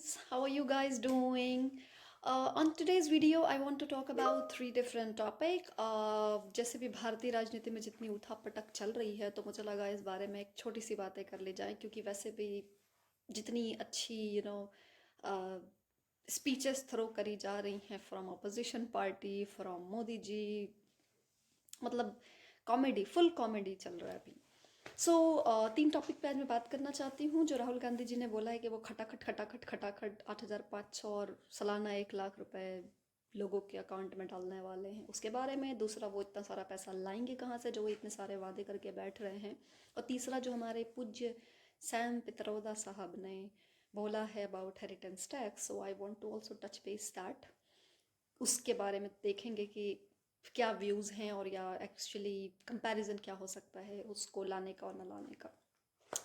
friends, how are you guys doing? On today's video, I want to talk about three different topic. जैसे भी भारतीय राजनीति में जितनी उठापटक चल रही है तो मुझे लगा इस बारे में एक छोटी सी बातें कर ली जाए क्योंकि वैसे भी जितनी अच्छी स्पीचेस थ्रो करी जा रही हैं from opposition party from Modi ji, मतलब कॉमेडी, फुल कॉमेडी चल रहा है अभी। तीन टॉपिक पे आज मैं बात करना चाहती हूँ। जो राहुल गांधी जी ने बोला है कि वो खटाखट खटाखट खटाखट 8,500 और सालाना 1 लाख रुपए लोगों के अकाउंट में डालने वाले हैं, उसके बारे में। दूसरा, वो इतना सारा पैसा लाएंगे कहाँ से जो वो इतने सारे वादे करके बैठ रहे हैं। और तीसरा, जो हमारे पूज्य सैम पित्रोदा साहब ने बोला है about inheritance tax, so I want to also touch base that. उसके बारे में देखेंगे कि क्या व्यूज़ हैं और या एक्चुअली कंपैरिजन क्या हो सकता है उसको लाने का और न लाने का।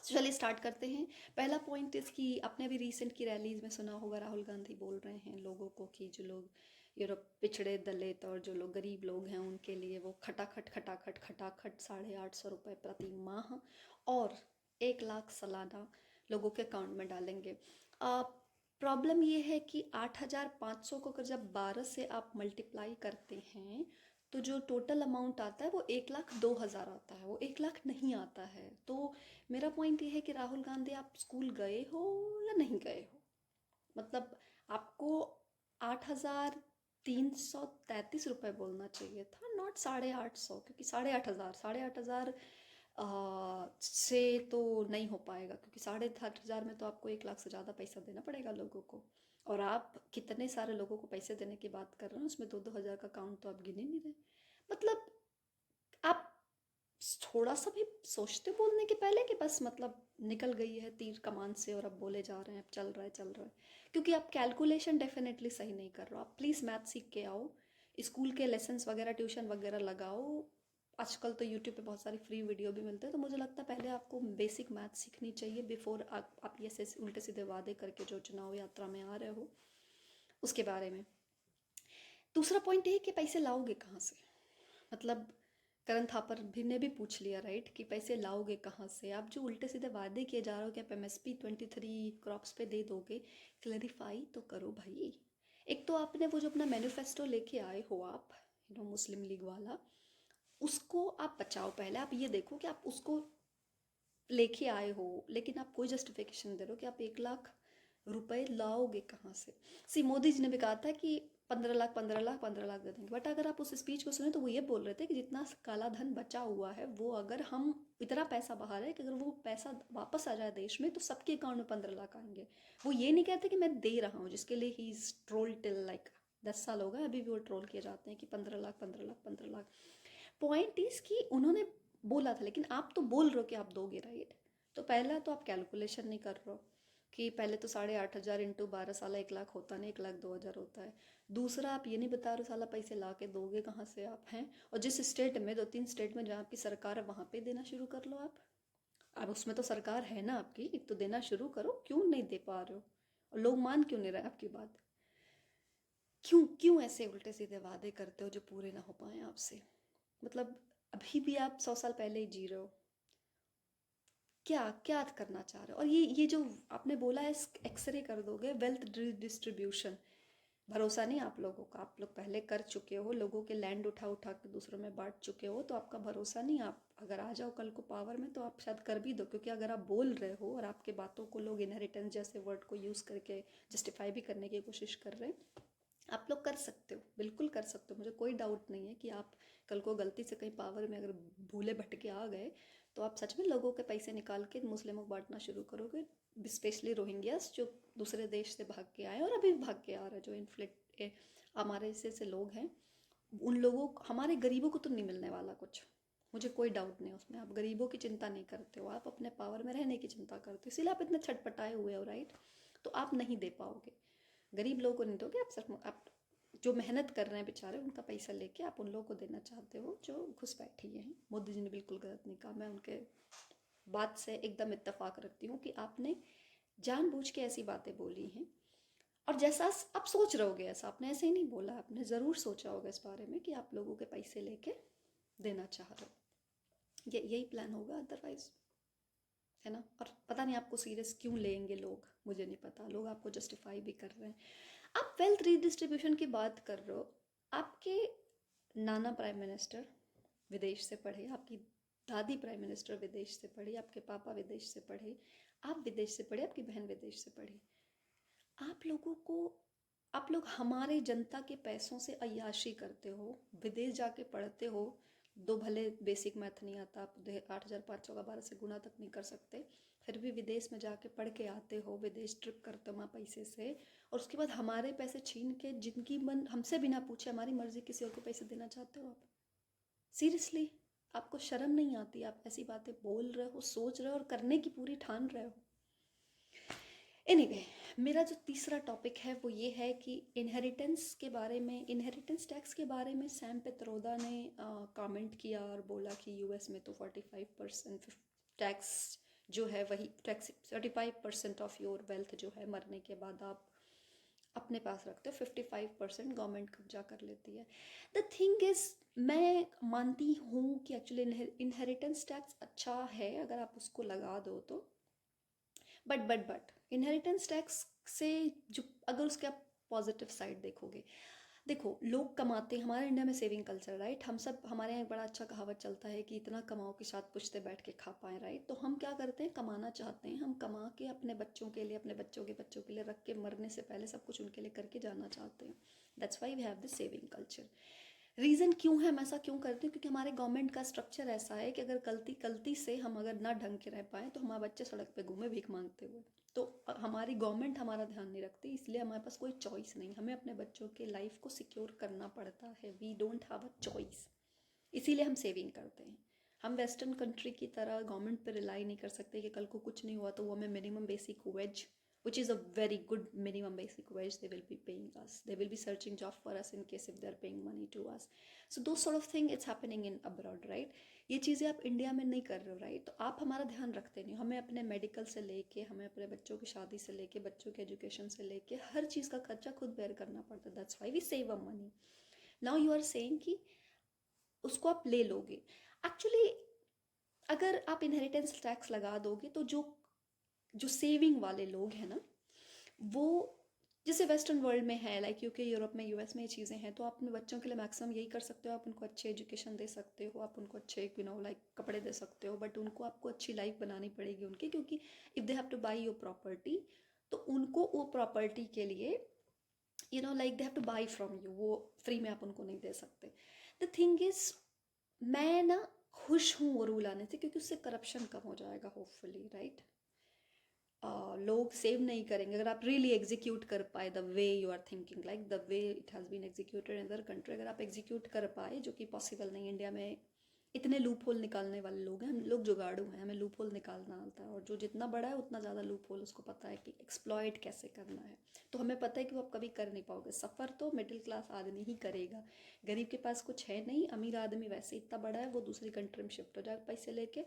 चलिए स्टार्ट करते हैं। पहला पॉइंट इस कि आपने भी रिसेंट की रैलीज में सुना होगा राहुल गांधी बोल रहे हैं लोगों को कि जो लोग पिछड़े दलित और जो लोग गरीब लोग हैं उनके लिए वो खटाखट खटाखट खटाखट 850 रुपये प्रति माह और 1 लाख सालाना लोगों के अकाउंट में डालेंगे। प्रॉब्लम ये है कि 8,500 को अगर जब 12 से आप मल्टीप्लाई करते हैं तो जो टोटल अमाउंट आता है वो 1,02,000 आता है, वो 1 लाख नहीं आता है। तो मेरा पॉइंट ये है कि राहुल गांधी, आप स्कूल गए हो या नहीं गए हो? मतलब आपको 8,333 रुपये बोलना चाहिए था, नॉट 850, क्योंकि 8,500 8,500 से तो नहीं हो पाएगा, क्योंकि 8,500 में तो आपको 1 लाख से ज़्यादा पैसा देना पड़ेगा लोगों को। और आप कितने सारे लोगों को पैसे देने की बात कर रहे हैं, उसमें 2-2 हज़ार का काउंट तो आप गिने नहीं रहे। मतलब आप थोड़ा सा भी सोचते बोलने के पहले कि बस मतलब निकल गई है तीर कमान से और अब बोले जा रहे हैं, अब चल रहा है चल रहा है। क्योंकि आप कैलकुलेशन डेफिनेटली सही नहीं कर रहे हो। आप प्लीज़ मैथ सीख के आओ, स्कूल के लेसन्स वगैरह ट्यूशन वगैरह लगाओ। आजकल तो यूट्यूब पे बहुत सारी फ्री वीडियो भी मिलते हैं। तो मुझे लगता है पहले आपको बेसिक मैथ सीखनी चाहिए बिफोर आप ये से उल्टे सीधे वादे करके जो चुनाव यात्रा में आ रहे हो उसके बारे में। दूसरा पॉइंट ये कि पैसे लाओगे कहाँ से? मतलब करण थापर भी ने भी पूछ लिया राइट कि पैसे लाओगे कहाँ से? आप जो उल्टे सीधे वादे किए जा रहे हो कि आप MSP 23 क्रॉप्स पे दे दोगे, क्लैरिफाई तो करो भाई। एक तो आपने वो जो अपना मैनिफेस्टो लेके आए हो आप, मुस्लिम लीग वाला, उसको आप बचाओ। पहले आप ये देखो कि आप उसको लेके आए हो, लेकिन आप कोई जस्टिफिकेशन दे रहे हो कि आप 1 लाख रुपए लाओगे कहाँ से? मोदी जी ने भी कहा था कि 15 लाख 15 लाख 15 लाख दे देंगे, बट अगर आप उस स्पीच को सुने तो वो ये बोल रहे थे कि जितना काला धन बचा हुआ है वो अगर हम इतना पैसा बहा रहे हैं कि अगर वो पैसा वापस आ जाए देश में तो सबके अकाउंट में 15 लाख आएंगे। वो ये नहीं कहते कि मैं दे रहा हूँ, जिसके लिए he is troll till like 10 साल हो गए अभी भी वो ट्रोल किए जाते हैं कि 15 लाख 15 लाख 15 लाख। पॉइंट इज कि उन्होंने बोला था, लेकिन आप तो बोल रहे हो कि आप दोगे राइट। तो पहला तो आप कैलकुलेशन नहीं कर रहे हो कि पहले तो 8,500 इंटू 12 साल 1 लाख होता नहीं, 1,02,000 होता है। दूसरा, आप ये नहीं बता रहे साला पैसे ला के दोगे कहाँ से आप हैं। और जिस स्टेट में 2-3 स्टेट में जहाँ आपकी सरकार है वहाँ पे देना शुरू कर लो आप। अब उसमें तो सरकार है ना आपकी, तो देना शुरू करो। क्यों नहीं दे पा रहे हो? और लोग मान क्यों नहीं रहे आपकी बात? क्यों क्यों ऐसे उल्टे सीधे वादे करते हो जो पूरे ना हो पाए आपसे? मतलब अभी भी आप 100 साल पहले ही जी रहे हो। क्या क्या करना चाह रहे हो? और ये जो आपने बोला है एक्सरे कर दोगे, वेल्थ डिस्ट्रीब्यूशन, भरोसा नहीं आप लोगों का। आप लोग पहले कर चुके हो, लोगों के लैंड उठा उठा के दूसरों में बांट चुके हो, तो आपका भरोसा नहीं। आप अगर आ जाओ कल को पावर में तो आप शायद कर भी दो, क्योंकि अगर आप बोल रहे हो और आपके बातों को लोग इनहेरिटेंस जैसे वर्ड को यूज़ करके जस्टिफाई भी करने की कोशिश कर रहे हैं, आप लोग कर सकते हो, बिल्कुल कर सकते हो। मुझे कोई डाउट नहीं है कि आप कल को गलती से कहीं पावर में अगर भूले भटके आ गए तो आप सच में लोगों के पैसे निकाल के मुस्लिमों को बांटना शुरू करोगे, स्पेशली रोहिंग्यास जो दूसरे देश से भाग के आए और अभी भी भाग के आ रहे हैं, जो हमारे से लोग हैं। उन लोगों, हमारे गरीबों को तो नहीं मिलने वाला कुछ, मुझे कोई डाउट नहीं उसमें। आप गरीबों की चिंता नहीं करते हो, आप अपने पावर में रहने की चिंता करते हो, इसीलिए आप इतने छटपटाए हुए हो राइट। तो आप नहीं दे पाओगे, गरीब लोगों को नहीं दोगे आप। सर आप जो मेहनत कर रहे हैं बेचारे, उनका पैसा लेके आप उन लोगों को देना चाहते हो जो घुस बैठे हैं। मोदी जी ने बिल्कुल गलत नहीं कहा, मैं उनके बात से एकदम इत्तेफाक रखती हूँ कि आपने जानबूझ के ऐसी बातें बोली हैं। और जैसा आप सोच रहे होगे ऐसा, आपने ऐसे ही नहीं बोला, आपने ज़रूर सोचा होगा इस बारे में कि आप लोगों के पैसे लेके देना चाह रहे हो। ये यही प्लान होगा, अदरवाइज है ना। और पता नहीं आपको सीरियस क्यों लेंगे लोग, मुझे नहीं पता, लोग आपको जस्टिफाई भी कर रहे हैं। आप वेल्थ रीडिस्ट्रीब्यूशन की बात कर रहे हो, आपके नाना प्राइम मिनिस्टर विदेश से पढ़े, आपकी दादी प्राइम मिनिस्टर विदेश से पढ़ी, आपके पापा विदेश से पढ़े, आप विदेश से पढ़े, आपकी बहन विदेश से पढ़ी। आप लोगों को, आप लोग हमारे जनता के पैसों से अय्याशी करते हो, विदेश जाके पढ़ते हो, दो भले बेसिक मैथ नहीं आता, आप 8,500 का 12 से गुना तक नहीं कर सकते, फिर भी विदेश में जाके पढ़ के आते हो, विदेश ट्रिप करते हो वहाँ पैसे से, और उसके बाद हमारे पैसे छीन के, जिनकी मन हमसे बिना पूछे हमारी मर्जी किसी और को पैसे देना चाहते हो आप। सीरियसली आपको शर्म नहीं आती? आप ऐसी बातें बोल रहे हो, सोच रहे हो और करने की पूरी ठान रहे हो। एनीवे, मेरा जो तीसरा टॉपिक है वो ये है कि इनहेरिटेंस के बारे में, इनहेरिटेंस टैक्स के बारे में सैम पित्रोदा ने कमेंट किया और बोला कि यूएस में तो 45% टैक्स जो है, वही टैक्स 35% ऑफ योर वेल्थ जो है मरने के बाद आप अपने पास रखते हो, 55% गवर्नमेंट कब्जा कर लेती है। द थिंग इज़, मैं मानती हूँ कि एक्चुअली इनहेरिटेंस टैक्स अच्छा है अगर आप उसको लगा दो तो, बट इनहेरिटेंस टैक्स से जो, अगर उसके आप पॉजिटिव साइड देखोगे, देखो लोग कमाते हैं, हमारे इंडिया में सेविंग कल्चर, राइट, हम सब, हमारे यहाँ एक बड़ा अच्छा कहावत चलता है कि इतना कमाओ कि साथ पुश्ते बैठ के खा पाएँ, राइट। तो हम क्या करते हैं, कमाना चाहते हैं, हम कमा के अपने बच्चों के लिए, अपने बच्चों के लिए रख के, मरने से पहले सब कुछ उनके लिए करके जाना चाहते हैं। That's why we have this saving culture. Reason क्यों है, हम ऐसा क्यों करते हैं, क्योंकि हमारे गवर्नमेंट का स्ट्रक्चर ऐसा है कि अगर गलती से हम अगर ना ढंग के रह पाए तो हमारे बच्चे सड़क पे घूमे भीख मांगते हुए, तो हमारी गवर्नमेंट हमारा ध्यान नहीं रखती, इसलिए हमारे पास कोई चॉइस नहीं, हमें अपने बच्चों के लाइफ को सिक्योर करना पड़ता है, we don't have a choice, इसीलिए हम सेविंग करते हैं। हम वेस्टर्न कंट्री की तरह गवर्नमेंट पर रिलाई नहीं कर सकते कि कल को कुछ नहीं हुआ तो वो हमें minimum basic veg, which is a very good minimum basic wage, they will be paying us, they will be searching job for us in case if they are paying money to us. So those sort of thing it's happening in abroad, right? ये चीज़ें आप India में नहीं कर रहे हो, right. तो आप हमारा ध्यान रखते नहीं हो, हमें अपने मेडिकल से लेके, हमें अपने बच्चों की शादी से लेके, बच्चों के एजुकेशन से लेके हर चीज़ का खर्चा खुद बेयर करना पड़ता है। That's why we save a money. Now you are saying कि उसको आप ले लोगे। एक्चुअली अगर आप इनहेरिटेंस टैक्स लगा दोगे तो जो जो सेविंग वाले लोग हैं ना, वो जैसे वेस्टर्न वर्ल्ड में है, लाइक यूके, यूरोप में, यूएस में ये चीज़ें हैं, तो आप अपने बच्चों के लिए मैक्सिमम यही कर सकते हो, आप उनको अच्छे एजुकेशन दे सकते हो, आप उनको अच्छे लाइक कपड़े दे सकते हो, बट उनको आपको अच्छी लाइफ बनानी पड़ेगी उनकी, क्योंकि if they have two by your property, तो उनको वो प्रॉपर्टी के लिए like they have two by from you, वो फ्री में आप उनको नहीं दे सकते। द थिंग इज़, मैं ना खुश हूँ वो रूल आने से, क्योंकि उससे करप्शन कम हो जाएगा होपफुली, राइट। लोग सेव नहीं करेंगे अगर आप रियली एग्जीक्यूट कर पाए the way you are thinking, like the way it has been executed in other country, अगर आप एग्जीक्यूट कर पाए, जो कि पॉसिबल नहीं। इंडिया में इतने लूप होल निकालने वाले लोग हैं, हम लोग जुगाड़ू हैं, हमें लूप होल निकालना आता है, और जो जितना बड़ा है उतना ज़्यादा लूप होल उसको पता है कि एक्सप्लॉइट कैसे करना है। तो हमें पता है कि वो आप कभी कर नहीं पाओगे। सफ़र तो मिडिल क्लास आदमी ही करेगा, गरीब के पास कुछ है नहीं, अमीर आदमी वैसे इतना बड़ा है, वो दूसरी कंट्री में शिफ्ट हो जाएगा पैसे लेके।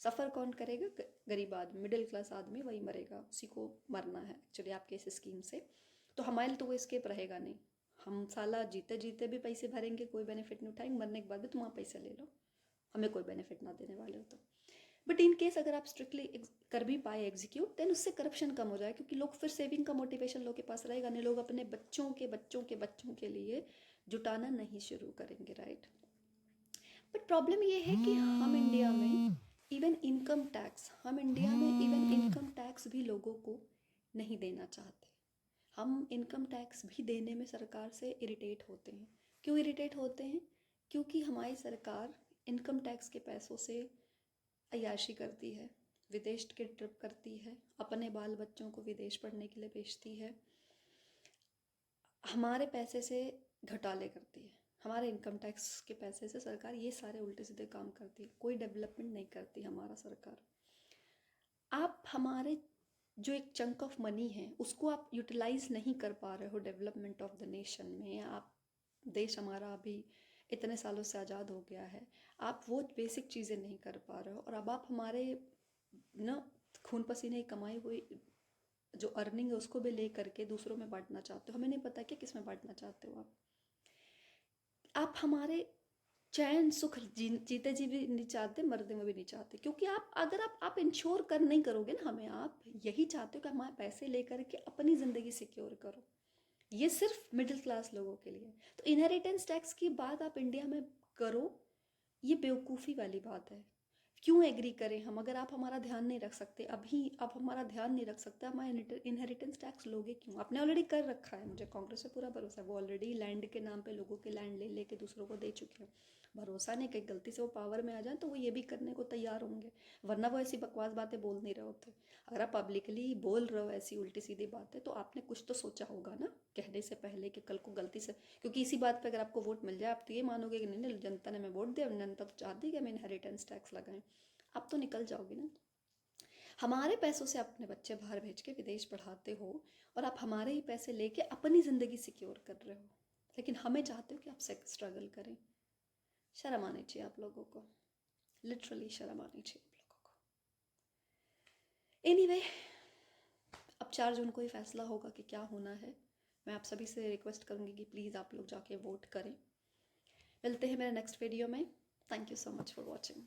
सफ़र कौन करेगा? गरीब आदमी, मिडिल क्लास आदमी, वही मरेगा, उसी को मरना है एक्चुअली आपके इस स्कीम से। तो हमारे लिए तो वो स्केप रहेगा नहीं, हम साला जीते जीते भी पैसे भरेंगे, कोई बेनिफिट नहीं उठाएंगे, मरने के बाद भी तुम वहाँ पैसे ले लो, हमें कोई बेनिफिट ना देने वाले हो तो। बट इन केस अगर आप स्ट्रिक्टली कर भी पाए एग्जीक्यूट, देन उससे करप्शन कम हो जाए, क्योंकि लोग फिर सेविंग का मोटिवेशन लोग के पास रहेगा नहीं, लोग अपने बच्चों के बच्चों के बच्चों के लिए जुटाना नहीं शुरू करेंगे, राइट। बट प्रॉब्लम ये है कि हम इंडिया में इवन इनकम टैक्स, हम इंडिया में इवन इनकम टैक्स भी लोगों को नहीं देना चाहते। हम इनकम टैक्स भी देने में सरकार से इरिटेट होते हैं। क्यों इरिटेट होते हैं? क्योंकि हमारी सरकार इनकम टैक्स के पैसों से अय्याशी करती है, विदेश की ट्रिप करती है, अपने बाल बच्चों को विदेश पढ़ने के लिए भेजती है, हमारे पैसे से घोटाले करती है, हमारे इनकम टैक्स के पैसे से सरकार ये सारे उल्टे सीधे काम करती है, कोई डेवलपमेंट नहीं करती हमारा सरकार। आप हमारे जो एक चंक ऑफ मनी है उसको आप यूटिलाइज नहीं कर पा रहे हो डेवलपमेंट ऑफ द नेशन में। आप, देश हमारा अभी इतने सालों से आज़ाद हो गया है, आप वो बेसिक चीज़ें नहीं कर पा रहे हो, और अब आप हमारे ना खून पसीने की कमाई हुई जो अर्निंग है उसको भी ले करके दूसरों में बांटना चाहते हो। हमें नहीं पता कि किस में बांटना चाहते हो आप हमारे चैन सुख जीते जी भी नहीं चाहते, मरते में भी नहीं चाहते, क्योंकि अगर आप इंश्योर कर नहीं करोगे ना हमें, आप यही चाहते हो कि हमारे पैसे लेकर के अपनी ज़िंदगी सिक्योर करो। ये सिर्फ मिडिल क्लास लोगों के लिए। तो इनहेरिटेंस टैक्स की बात आप इंडिया में करो, ये बेवकूफ़ी वाली बात है। क्यों एग्री करें हम, अगर आप हमारा ध्यान नहीं रख सकते, अभी आप हमारा ध्यान नहीं रख सकते, हमारे इनहेरिटेंस टैक्स लोगे क्यों? आपने ऑलरेडी कर रखा है, मुझे कांग्रेस पे पूरा भरोसा है, वो ऑलरेडी लैंड के नाम पे लोगों के लैंड ले लेके दूसरों को दे चुके हैं। भरोसा नहीं कि गलती से वो पावर में आ जाए तो वो ये भी करने को तैयार होंगे, वरना वो ऐसी बकवास बातें बोल नहीं रहे होते। अगर आप पब्लिकली बोल रहे हो ऐसी उल्टी सीधी बातें, तो आपने कुछ तो सोचा होगा ना कहने से पहले कि कल को गलती से, क्योंकि इसी बात पे अगर आपको वोट मिल जाए आप तो ये मानोगे कि नहीं नहीं जनता ने मैं वोट दिया, जनता तो चाहती है कि हम इनहेरिटेंस टैक्स लगाएं। आप तो निकल जाओगे ना। हमारे पैसों से आप अपने बच्चे बाहर भेज के विदेश पढ़ाते हो, और आप हमारे ही पैसे लेके अपनी ज़िंदगी सिक्योर कर रहे हो, लेकिन हमें चाहते हो कि आप स्ट्रगल करें। शर्म आनी चाहिए आप लोगों को, लिटरली शर्म आनी चाहिए आप लोगों को। एनीवे, अब 4 जून को ही फैसला होगा कि क्या होना है। मैं आप सभी से रिक्वेस्ट करूँगी कि प्लीज़ आप लोग जाके वोट करें। मिलते हैं मेरे नेक्स्ट वीडियो में। Thank you so much for watching.